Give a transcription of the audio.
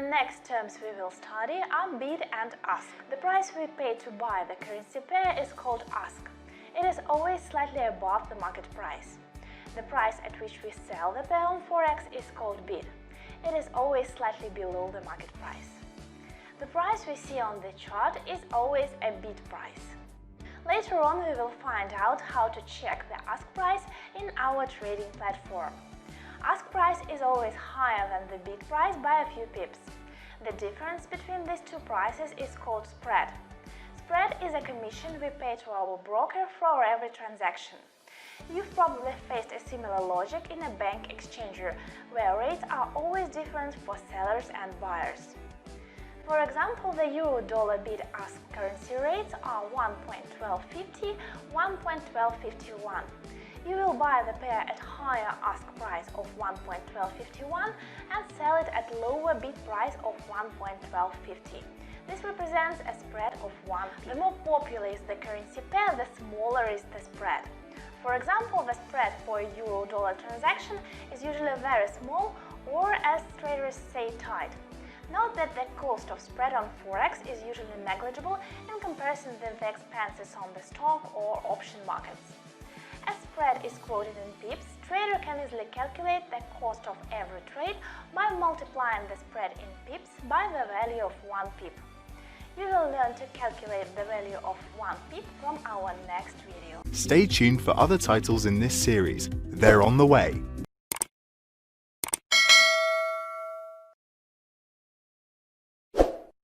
The next terms we will study are bid and ask. The price we pay to buy the currency pair is called ask. It is always slightly above the market price. The price at which we sell the pair on Forex is called bid. It is always slightly below the market price. The price we see on the chart is always a bid price. Later on we will find out how to check the ask price in our trading platform. Ask price is always higher than the bid price by a few pips. The difference between these two prices is called spread. Spread is a commission we pay to our broker for every transaction. You've probably faced a similar logic in a bank exchanger, where rates are always different for sellers and buyers. For example, the euro-dollar bid-ask currency rates are 1.1250, 1.1251. You will buy the pair at higher ask price of 1.1251 and sell it at lower bid price of 1.1250. This represents a spread of 1 pip. The more popular is the currency pair, the smaller is the spread. For example, the spread for a euro-dollar transaction is usually very small, or as traders say, tight. Note that the cost of spread on Forex is usually negligible in comparison with the expenses on the stock or option markets. As spread is quoted in pips, trader can easily calculate the cost of every trade by multiplying the spread in pips by the value of 1 pip. You will learn to calculate the value of 1 pip from our next video. Stay tuned for other titles in this series. They're on the way.